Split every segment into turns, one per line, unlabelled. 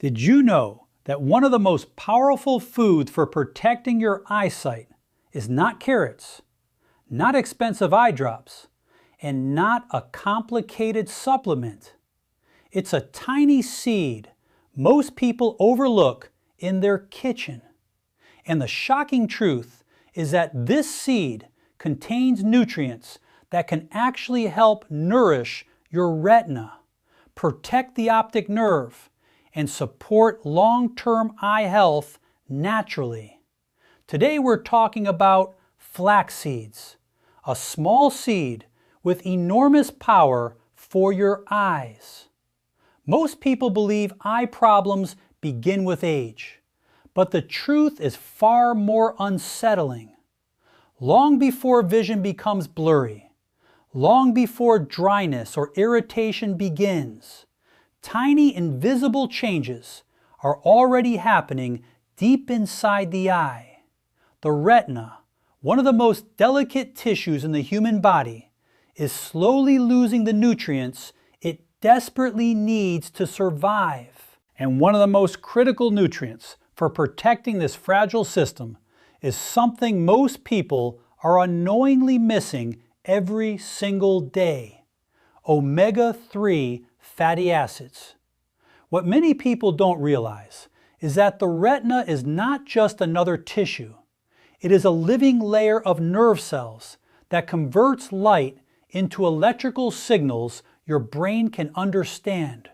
Did you know that one of the most powerful foods for protecting your eyesight is not carrots, not expensive eye drops, and not a complicated supplement? It's a tiny seed most people overlook in their kitchen. And the shocking truth is that this seed contains nutrients that can actually help nourish your retina, protect the optic nerve, and support long-term eye health naturally. Today we're talking about flax seeds, a small seed with enormous power for your eyes. Most people believe eye problems begin with age, but the truth is far more unsettling. Long before vision becomes blurry, long before dryness or irritation begins, tiny invisible changes are already happening deep inside the eye. The retina, one of the most delicate tissues in the human body, is slowly losing the nutrients it desperately needs to survive. And one of the most critical nutrients for protecting this fragile system is something most people are unknowingly missing every single day: omega-3 fatty acids. What many people don't realize is that the retina is not just another tissue. It is a living layer of nerve cells that converts light into electrical signals your brain can understand.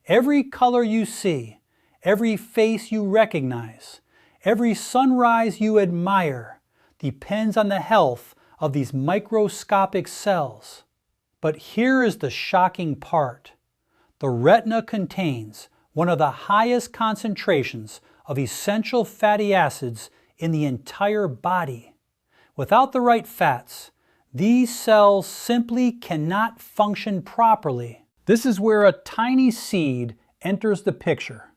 Every color you see, every face you recognize, every sunrise you admire depends on the health of these microscopic cells. But here is the shocking part. The retina contains one of the highest concentrations of essential fatty acids in the entire body. Without the right fats, these cells simply cannot function properly. This is where a tiny seed enters the picture,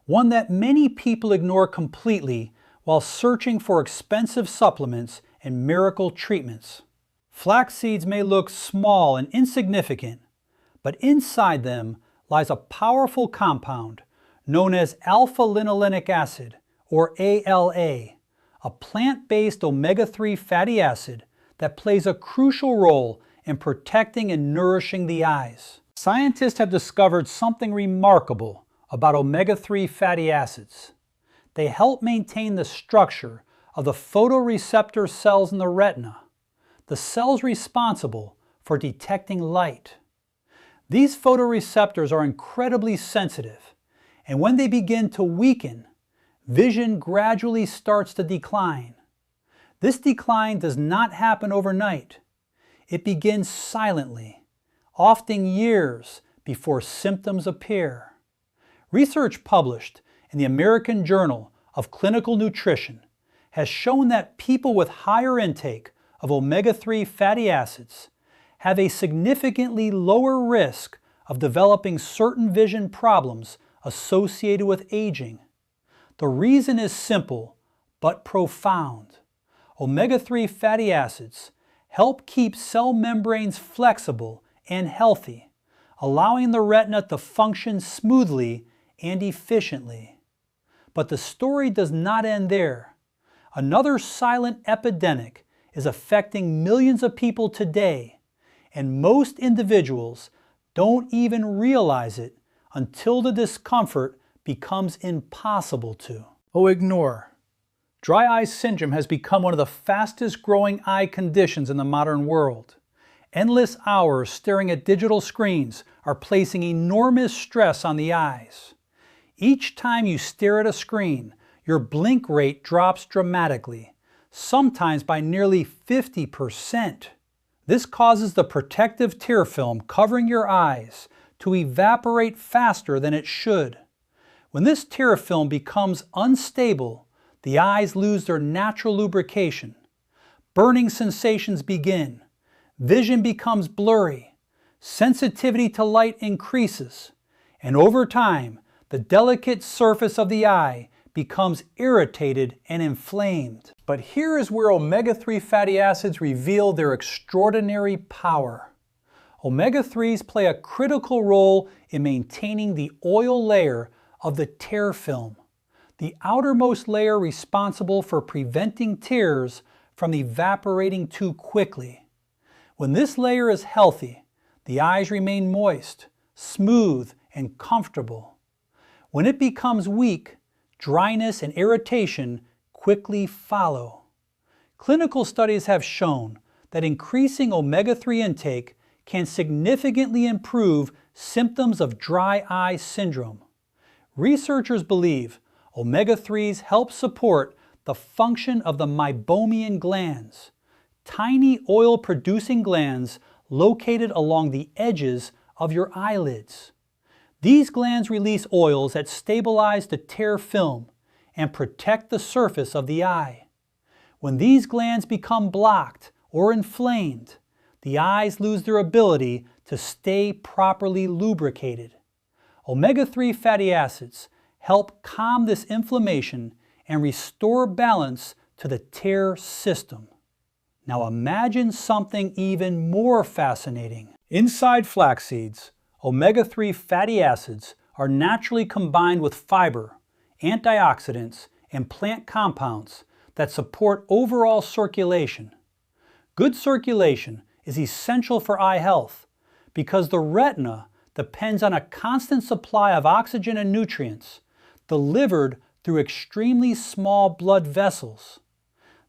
one that many people ignore completely while searching for expensive supplements and miracle treatments. Flax seeds may look small and insignificant, but inside them lies a powerful compound known as alpha-linolenic acid, or ALA, a plant-based omega-3 fatty acid that plays a crucial role in protecting and nourishing the eyes. Scientists have discovered something remarkable about omega-3 fatty acids. They help maintain the structure of the photoreceptor cells in the retina, the cells responsible for detecting light. These photoreceptors are incredibly sensitive, and when they begin to weaken, vision gradually starts to decline. This decline does not happen overnight. It begins silently, often years before symptoms appear. Research published in the American Journal of Clinical Nutrition has shown that people with higher intake of omega-3 fatty acids have a significantly lower risk of developing certain vision problems associated with aging. The reason is simple but profound. Omega-3 fatty acids help keep cell membranes flexible and healthy, allowing the retina to function smoothly and efficiently. But the story does not end there. Another silent epidemic is affecting millions of people today, and most individuals don't even realize it until the discomfort becomes impossible to. Oh, ignore. Dry eye syndrome has become one of the fastest growing eye conditions in the modern world. Endless hours staring at digital screens are placing enormous stress on the eyes. Each time you stare at a screen, your blink rate drops dramatically, sometimes by nearly 50%. This causes the protective tear film covering your eyes to evaporate faster than it should. When this tear film becomes unstable, the eyes lose their natural lubrication. Burning sensations begin. Vision becomes blurry. Sensitivity to light increases. And over time, the delicate surface of the eye becomes irritated and inflamed. But here is where omega-3 fatty acids reveal their extraordinary power. Omega-3s play a critical role in maintaining the oil layer of the tear film, the outermost layer responsible for preventing tears from evaporating too quickly. When this layer is healthy, the eyes remain moist, smooth, and comfortable. When it becomes weak, dryness and irritation quickly follow. Clinical studies have shown that increasing omega-3 intake can significantly improve symptoms of dry eye syndrome. Researchers believe omega-3s help support the function of the meibomian glands, tiny oil-producing glands located along the edges of your eyelids. These glands release oils that stabilize the tear film and protect the surface of the eye. When these glands become blocked or inflamed, the eyes lose their ability to stay properly lubricated. Omega-3 fatty acids help calm this inflammation and restore balance to the tear system. Now imagine something even more fascinating. Inside flax seeds, omega-3 fatty acids are naturally combined with fiber, antioxidants, and plant compounds that support overall circulation. Good circulation is essential for eye health because the retina depends on a constant supply of oxygen and nutrients delivered through extremely small blood vessels.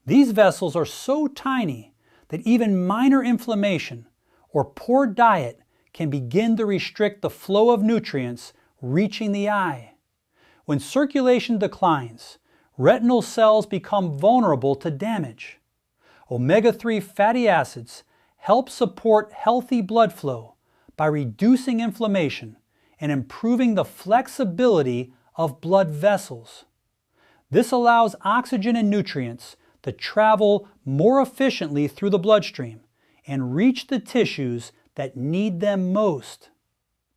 These vessels are so tiny that even minor inflammation or poor diet can begin to restrict the flow of nutrients reaching the eye. When circulation declines, retinal cells become vulnerable to damage. Omega-3 fatty acids help support healthy blood flow by reducing inflammation and improving the flexibility of blood vessels. This allows oxygen and nutrients to travel more efficiently through the bloodstream and reach the tissues that need them most.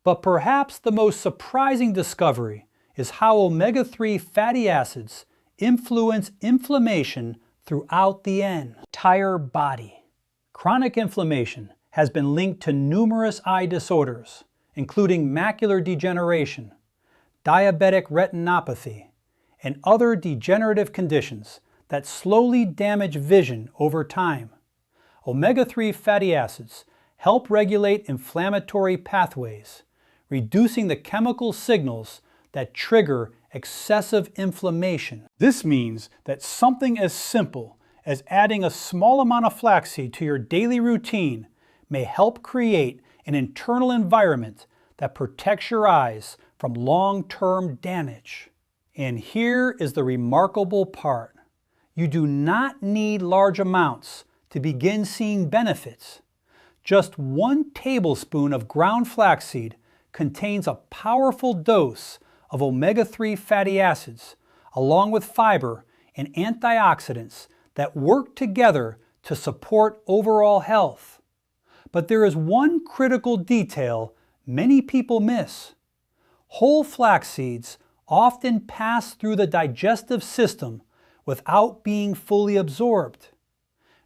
But perhaps the most surprising discovery is how omega-3 fatty acids influence inflammation throughout the entire body. Chronic inflammation has been linked to numerous eye disorders, including macular degeneration, diabetic retinopathy, and other degenerative conditions that slowly damage vision over time. Omega-3 fatty acids help regulate inflammatory pathways, reducing the chemical signals that trigger excessive inflammation. This means that something as simple as adding a small amount of flaxseed to your daily routine may help create an internal environment that protects your eyes from long-term damage. And here is the remarkable part. You do not need large amounts to begin seeing benefits. Just 1 tablespoon of ground flaxseed contains a powerful dose of omega-3 fatty acids, along with fiber and antioxidants that work together to support overall health. But there is one critical detail many people miss. Whole flax seeds often pass through the digestive system without being fully absorbed.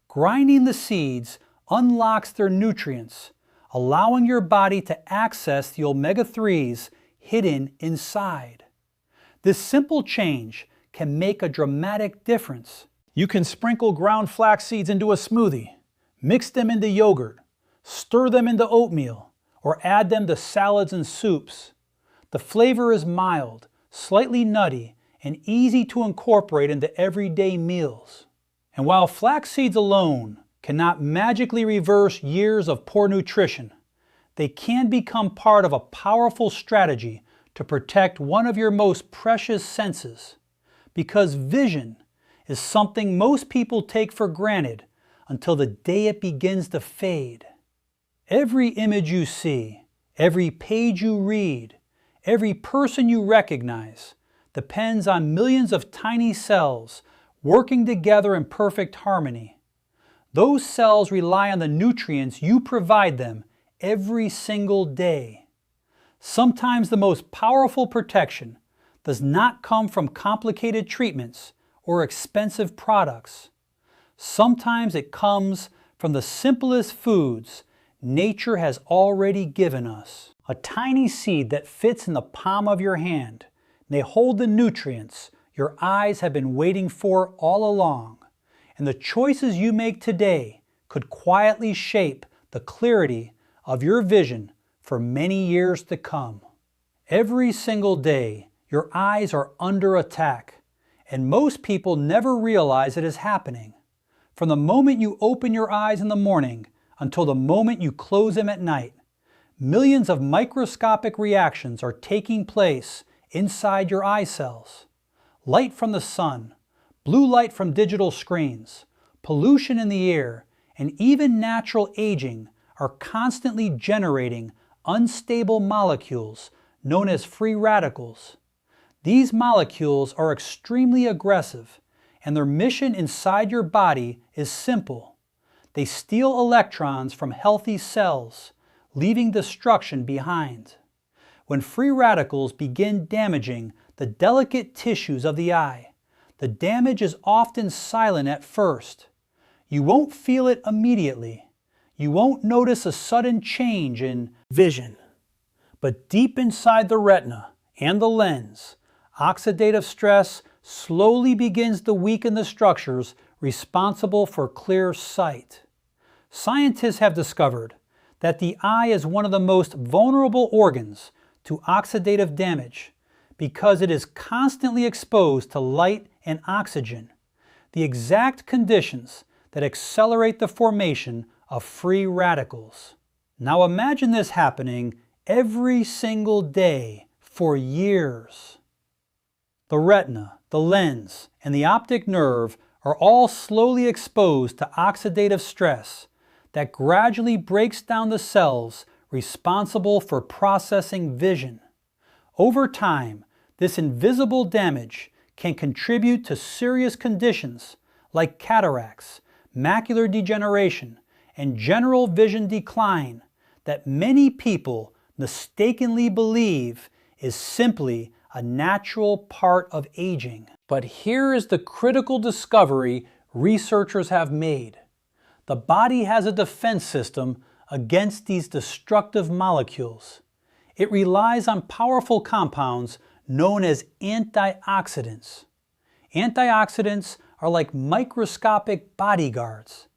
Grinding the seeds unlocks their nutrients, allowing your body to access the omega-3s hidden inside. This simple change can make a dramatic difference. You can sprinkle ground flax seeds into a smoothie, mix them into yogurt, stir them into oatmeal, or add them to salads and soups. The flavor is mild, slightly nutty, and easy to incorporate into everyday meals. And while flax seeds alone cannot magically reverse years of poor nutrition, they can become part of a powerful strategy to protect one of your most precious senses, because vision is something most people take for granted until the day it begins to fade. Every image you see, every page you read, every person you recognize depends on millions of tiny cells working together in perfect harmony. Those cells rely on the nutrients you provide them every single day. Sometimes the most powerful protection does not come from complicated treatments or expensive products. Sometimes it comes from the simplest foods nature has already given us. A tiny seed that fits in the palm of your hand They hold the nutrients your eyes have been waiting for all along. And the choices you make today could quietly shape the clarity of your vision for many years to come. Every single day, your eyes are under attack, and most people never realize it is happening. From the moment you open your eyes in the morning until the moment you close them at night, millions of microscopic reactions are taking place inside your eye cells. Light from the sun, blue light from digital screens, pollution in the air, and even natural aging are constantly generating unstable molecules known as free radicals. These molecules are extremely aggressive, and their mission inside your body is simple. They steal electrons from healthy cells, leaving destruction behind. When free radicals begin damaging the delicate tissues of the eye, the damage is often silent at first. You won't feel it immediately. You won't notice a sudden change in vision. But deep inside the retina and the lens, oxidative stress slowly begins to weaken the structures responsible for clear sight. Scientists have discovered that the eye is one of the most vulnerable organs to oxidative damage because it is constantly exposed to light and oxygen, the exact conditions that accelerate the formation of free radicals. Now imagine this happening every single day for years. The retina, the lens, and the optic nerve are all slowly exposed to oxidative stress that gradually breaks down the cells responsible for processing vision. Over time, this invisible damage can contribute to serious conditions like cataracts, macular degeneration, and general vision decline that many people mistakenly believe is simply a natural part of aging. But here is the critical discovery researchers have made. The body has a defense system against these destructive molecules. It relies on powerful compounds known as antioxidants. Antioxidants are like microscopic bodyguards.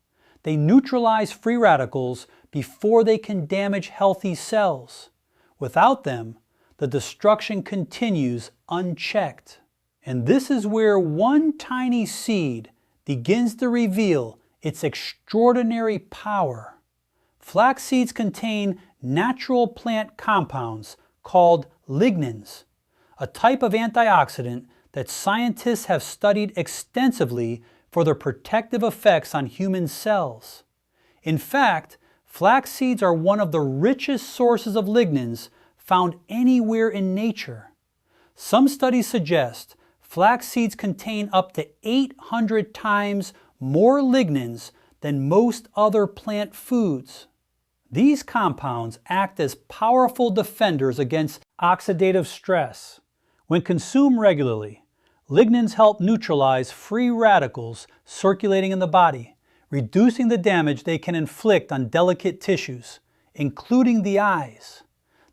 They neutralize free radicals before they can damage healthy cells. Without them, the destruction continues unchecked. And this is where one tiny seed begins to reveal its extraordinary power. Flax seeds contain natural plant compounds called lignans, a type of antioxidant that scientists have studied extensively for their protective effects on human cells. In fact, flax seeds are one of the richest sources of lignans found anywhere in nature. Some studies suggest flax seeds contain up to 800 times more lignans than most other plant foods. These compounds act as powerful defenders against oxidative stress. When consumed regularly, lignans help neutralize free radicals circulating in the body, reducing the damage they can inflict on delicate tissues, including the eyes.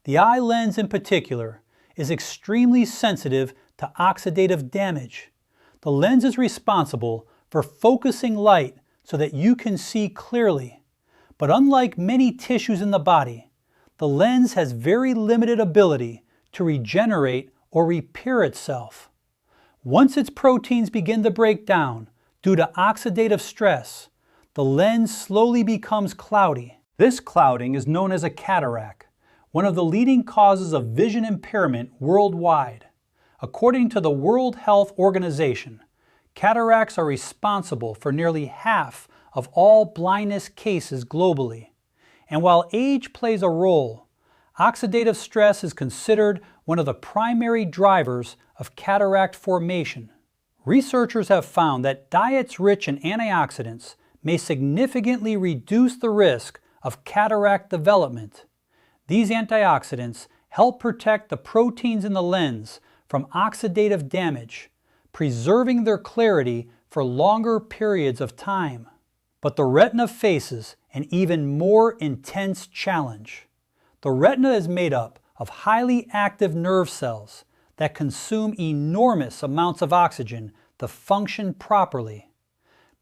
The eye lens in particular is extremely sensitive to oxidative damage. The lens is responsible for focusing light so that you can see clearly. But unlike many tissues in the body, the lens has very limited ability to regenerate or repair itself. Once its proteins begin to break down due to oxidative stress, the lens slowly becomes cloudy. This clouding is known as a cataract, one of the leading causes of vision impairment worldwide. According to the World Health Organization, cataracts are responsible for nearly half of all blindness cases globally. And while age plays a role, oxidative stress is considered one of the primary drivers of cataract formation. Researchers have found that diets rich in antioxidants may significantly reduce the risk of cataract development. These antioxidants help protect the proteins in the lens from oxidative damage, preserving their clarity for longer periods of time. But the retina faces an even more intense challenge. The retina is made up of highly active nerve cells that consume enormous amounts of oxygen to function properly.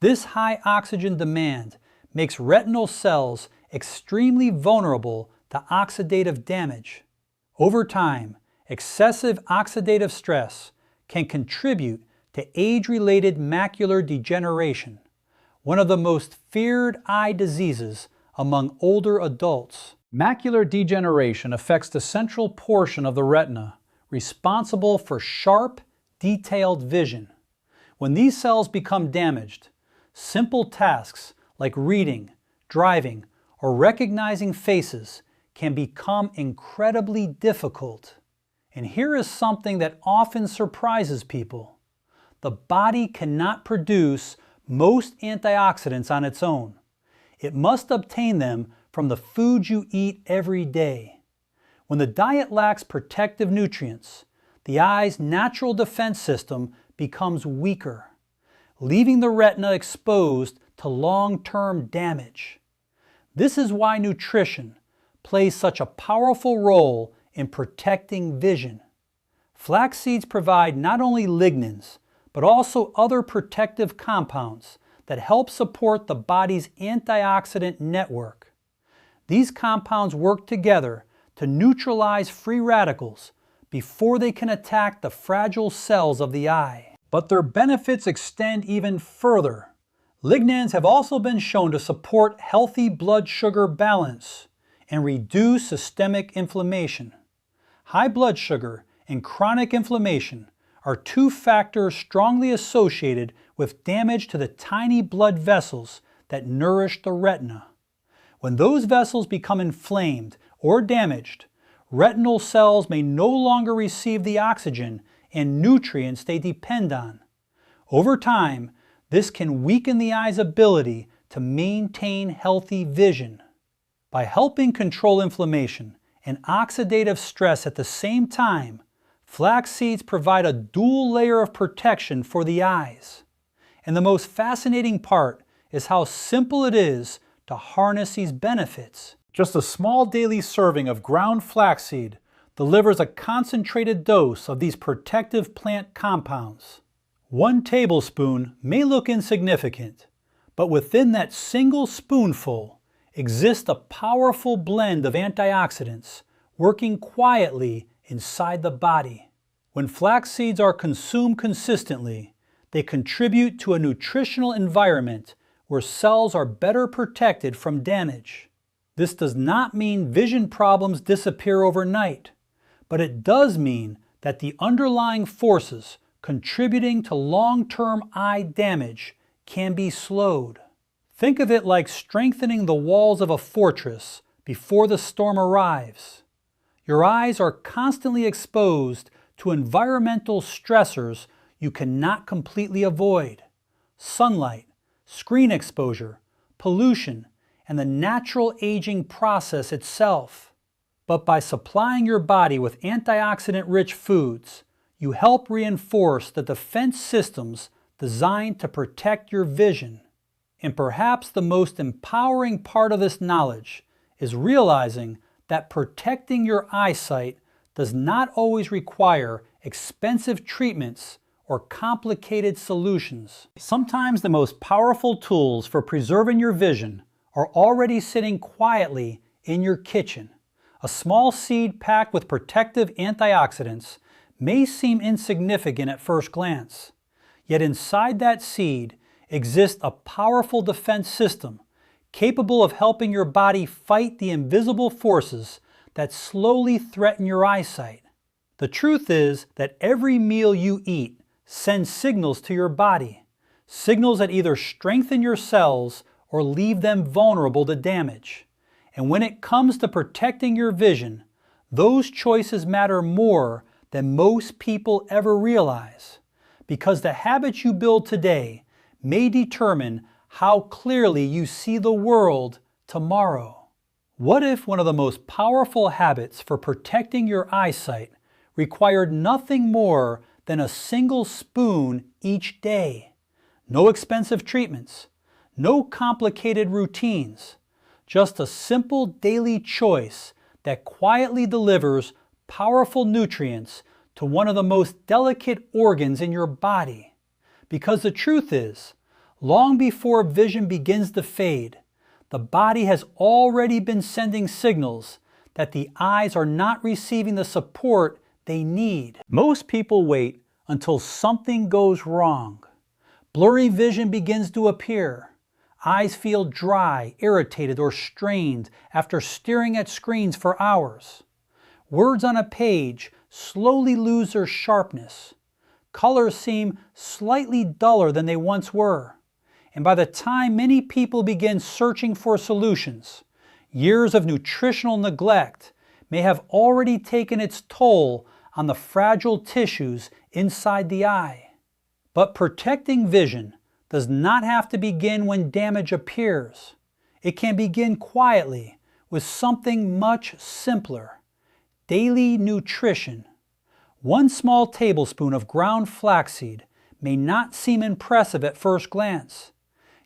This high oxygen demand makes retinal cells extremely vulnerable to oxidative damage. Over time, excessive oxidative stress can contribute to age-related macular degeneration, one of the most feared eye diseases among older adults. Macular degeneration affects the central portion of the retina, responsible for sharp, detailed vision. When these cells become damaged, simple tasks like reading, driving, or recognizing faces can become incredibly difficult. And here is something that often surprises people. The body cannot produce most antioxidants on its own. It must obtain them from the food you eat every day. When the diet lacks protective nutrients, the eye's natural defense system becomes weaker, leaving the retina exposed to long-term damage. This is why nutrition plays such a powerful role in protecting vision. Flax seeds provide not only lignans, but also other protective compounds that help support the body's antioxidant network. These compounds work together to neutralize free radicals before they can attack the fragile cells of the eye. But their benefits extend even further. Lignans have also been shown to support healthy blood sugar balance and reduce systemic inflammation. High blood sugar and chronic inflammation are two factors strongly associated with damage to the tiny blood vessels that nourish the retina. When those vessels become inflamed or damaged, retinal cells may no longer receive the oxygen and nutrients they depend on. Over time, this can weaken the eye's ability to maintain healthy vision. By helping control inflammation and oxidative stress at the same time, flax seeds provide a dual layer of protection for the eyes. And the most fascinating part is how simple it is to harness these benefits. Just a small daily serving of ground flaxseed delivers a concentrated dose of these protective plant compounds. 1 tablespoon may look insignificant, but within that single spoonful exists a powerful blend of antioxidants working quietly inside the body. When flax seeds are consumed consistently, they contribute to a nutritional environment where cells are better protected from damage. This does not mean vision problems disappear overnight, but it does mean that the underlying forces contributing to long-term eye damage can be slowed. Think of it like strengthening the walls of a fortress before the storm arrives. Your eyes are constantly exposed to environmental stressors you cannot completely avoid. Sunlight, screen exposure, pollution, and the natural aging process itself. But by supplying your body with antioxidant-rich foods, you help reinforce the defense systems designed to protect your vision. And perhaps the most empowering part of this knowledge is realizing that protecting your eyesight does not always require expensive treatments or complicated solutions. Sometimes the most powerful tools for preserving your vision are already sitting quietly in your kitchen. A small seed packed with protective antioxidants may seem insignificant at first glance, yet inside that seed exists a powerful defense system capable of helping your body fight the invisible forces that slowly threaten your eyesight. The truth is that every meal you eat sends signals to your body, signals that either strengthen your cells or leave them vulnerable to damage. And when it comes to protecting your vision, those choices matter more than most people ever realize, because the habits you build today may determine how clearly you see the world tomorrow. What if one of the most powerful habits for protecting your eyesight required nothing more than a single spoon each day? No expensive treatments, no complicated routines, just a simple daily choice that quietly delivers powerful nutrients to one of the most delicate organs in your body. Because the truth is, long before vision begins to fade, the body has already been sending signals that the eyes are not receiving the support they need. Most people wait until something goes wrong. Blurry vision begins to appear. Eyes feel dry, irritated, or strained after staring at screens for hours. Words on a page slowly lose their sharpness. Colors seem slightly duller than they once were. And by the time many people begin searching for solutions, years of nutritional neglect may have already taken its toll on the fragile tissues inside the eye. But protecting vision does not have to begin when damage appears. It can begin quietly with something much simpler: daily nutrition. One small tablespoon of ground flaxseed may not seem impressive at first glance,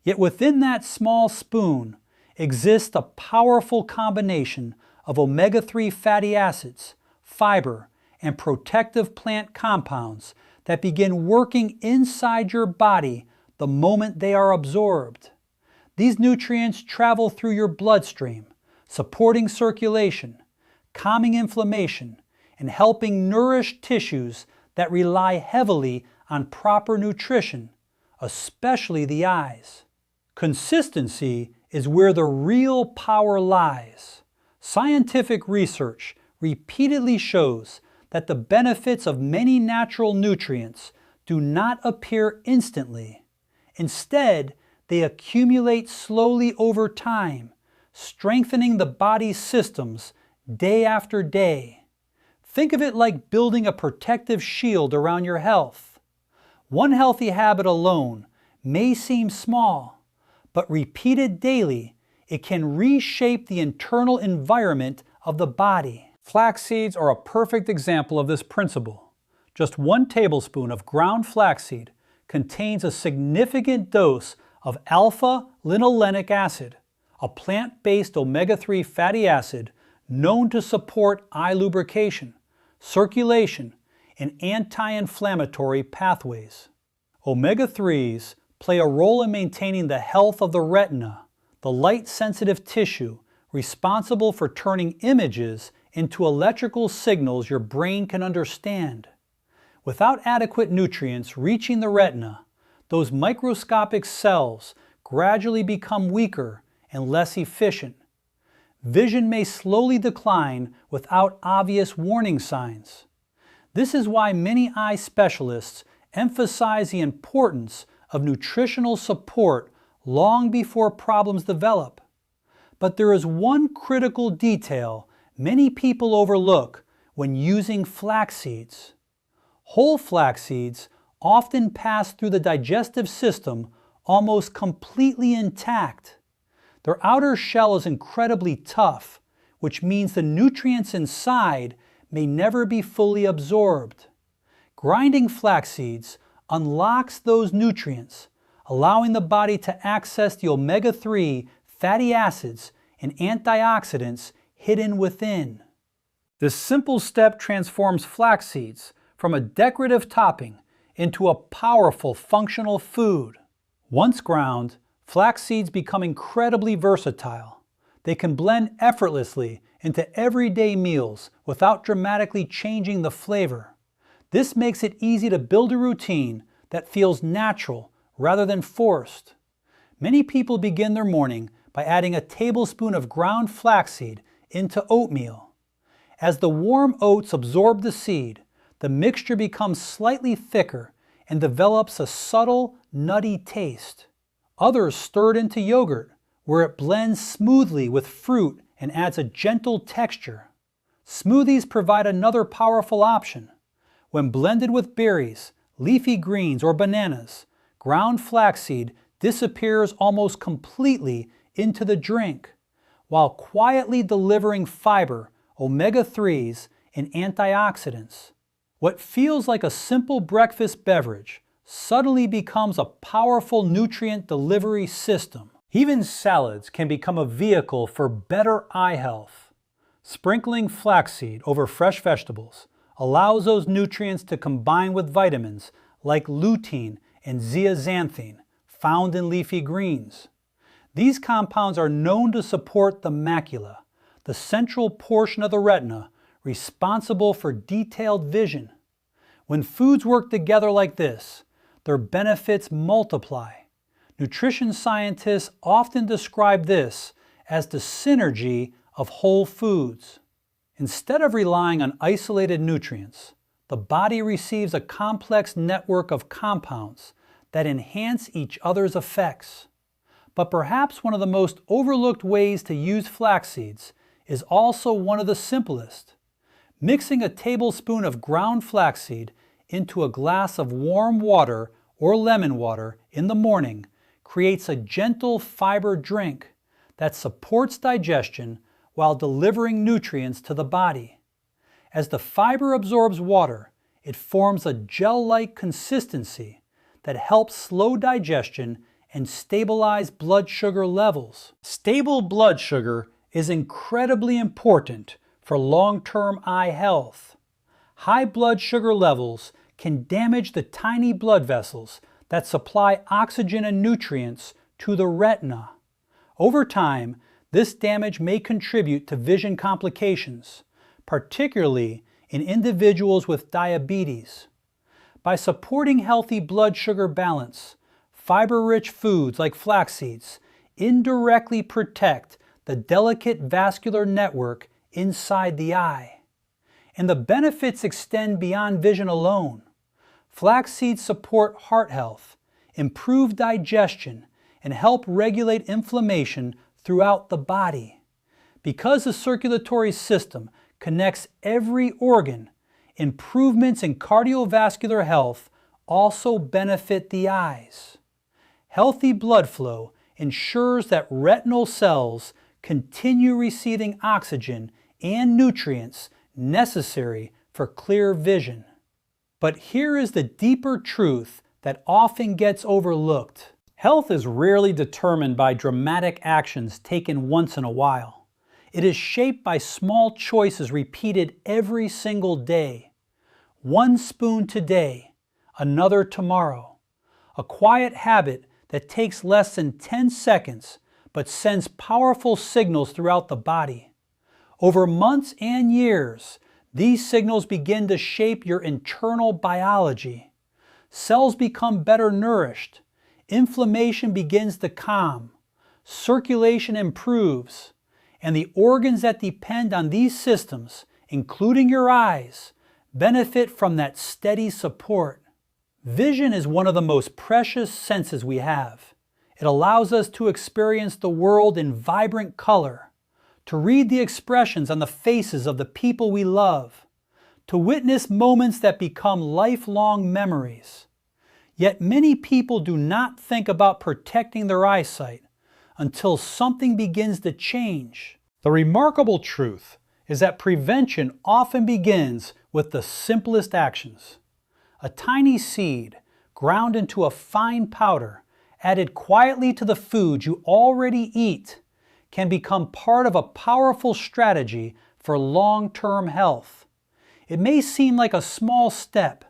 yet within that small spoon exists a powerful combination of omega-3 fatty acids, fiber, and protective plant compounds that begin working inside your body the moment they are absorbed. These nutrients travel through your bloodstream, supporting circulation, calming inflammation, and helping nourish tissues that rely heavily on proper nutrition, especially the eyes. Consistency is where the real power lies. Scientific research repeatedly shows that the benefits of many natural nutrients do not appear instantly. Instead, they accumulate slowly over time, strengthening the body's systems day after day. Think of it like building a protective shield around your health. One healthy habit alone may seem small, but repeated daily, it can reshape the internal environment of the body. Flax seeds are a perfect example of this principle. Just 1 tablespoon of ground flaxseed contains a significant dose of alpha-linolenic acid, a plant-based omega-3 fatty acid known to support eye lubrication, circulation, and anti-inflammatory pathways. Omega-3s play a role in maintaining the health of the retina, the light-sensitive tissue responsible for turning images into electrical signals your brain can understand. Without adequate nutrients reaching the retina, those microscopic cells gradually become weaker and less efficient. Vision may slowly decline without obvious warning signs. This is why many eye specialists emphasize the importance of nutritional support long before problems develop. But there is one critical detail many people overlook when using flax seeds. Whole flax seeds often pass through the digestive system almost completely intact. Their outer shell is incredibly tough, which means the nutrients inside may never be fully absorbed. Grinding flax seeds unlocks those nutrients, allowing the body to access the omega-3 fatty acids and antioxidants hidden within. This simple step transforms flax seeds from a decorative topping into a powerful functional food. Once ground, flax seeds become incredibly versatile. They can blend effortlessly into everyday meals without dramatically changing the flavor. This makes it easy to build a routine that feels natural rather than forced. Many people begin their morning by adding a tablespoon of ground flaxseed into oatmeal. As the warm oats absorb the seed, the mixture becomes slightly thicker and develops a subtle, nutty taste. Others stir it into yogurt, where it blends smoothly with fruit and adds a gentle texture. Smoothies provide another powerful option. When blended with berries, leafy greens, or bananas, ground flaxseed disappears almost completely into the drink, while quietly delivering fiber, omega-3s, and antioxidants. What feels like a simple breakfast beverage suddenly becomes a powerful nutrient delivery system. Even salads can become a vehicle for better eye health. Sprinkling flaxseed over fresh vegetables, allows those nutrients to combine with vitamins like lutein and zeaxanthin found in leafy greens. These compounds are known to support the macula, the central portion of the retina responsible for detailed vision. When foods work together like this, their benefits multiply. Nutrition scientists often describe this as the synergy of whole foods. Instead of relying on isolated nutrients, the body receives a complex network of compounds that enhance each other's effects. But perhaps one of the most overlooked ways to use flax seeds is also one of the simplest. Mixing a tablespoon of ground flaxseed into a glass of warm water or lemon water in the morning creates a gentle fiber drink that supports digestion while delivering nutrients to the body. As the fiber absorbs water, it forms a gel-like consistency that helps slow digestion and stabilize blood sugar levels. Stable blood sugar is incredibly important for long-term eye health. High blood sugar levels can damage the tiny blood vessels that supply oxygen and nutrients to the retina. Over time, this damage may contribute to vision complications, particularly in individuals with diabetes. By supporting healthy blood sugar balance, fiber-rich foods like flax seeds indirectly protect the delicate vascular network inside the eye. And the benefits extend beyond vision alone. Flax seeds support heart health, improve digestion, and help regulate inflammation throughout the body. Because the circulatory system connects every organ, improvements in cardiovascular health also benefit the eyes. Healthy blood flow ensures that retinal cells continue receiving oxygen and nutrients necessary for clear vision. But here is the deeper truth that often gets overlooked. Health is rarely determined by dramatic actions taken once in a while. It is shaped by small choices repeated every single day. One spoon today, another tomorrow. A quiet habit that takes less than 10 seconds but sends powerful signals throughout the body. Over months and years, these signals begin to shape your internal biology. Cells become better nourished. Inflammation begins to calm. Circulation improves. And the organs that depend on these systems, including your eyes, benefit from that steady support. Vision is one of the most precious senses we have. It allows us to experience the world in vibrant color, to read the expressions on the faces of the people we love, to witness moments that become lifelong memories. Yet many people do not think about protecting their eyesight until something begins to change. The remarkable truth is that prevention often begins with the simplest actions. A tiny seed, ground into a fine powder, added quietly to the food you already eat, can become part of a powerful strategy for long-term health. It may seem like a small step,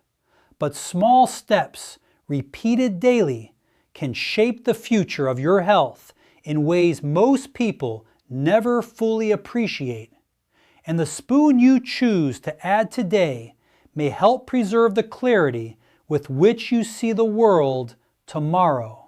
but small steps, repeated daily, can shape the future of your health in ways most people never fully appreciate. And the spoon you choose to add today may help preserve the clarity with which you see the world tomorrow.